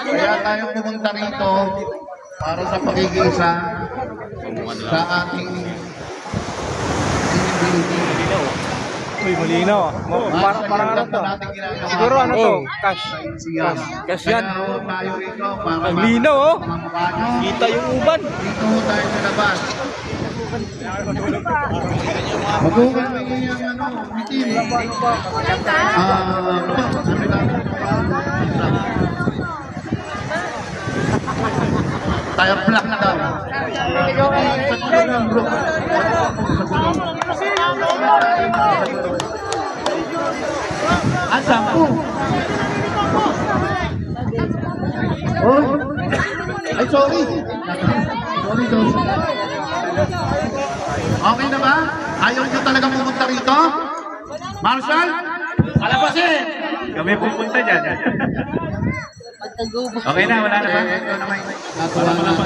Kaya tayo pumunta rito para sa pagigisa sa ating Uy, malinaw. Parang ano to? Siguro ano to? Cash. Cash yan. Ang linaw oh. Kita yung uban. Dito tayo sa labas. Magugan mo yung mitin. Tayo black na daw. Sampu. Oh. Ay, sorry. Sorry. Okay na ba? Ayaw nyo talaga pumunta rito? Marshall? Alabasin! Kami pupunta dyan. Okay na, wala na ba? Ito naman.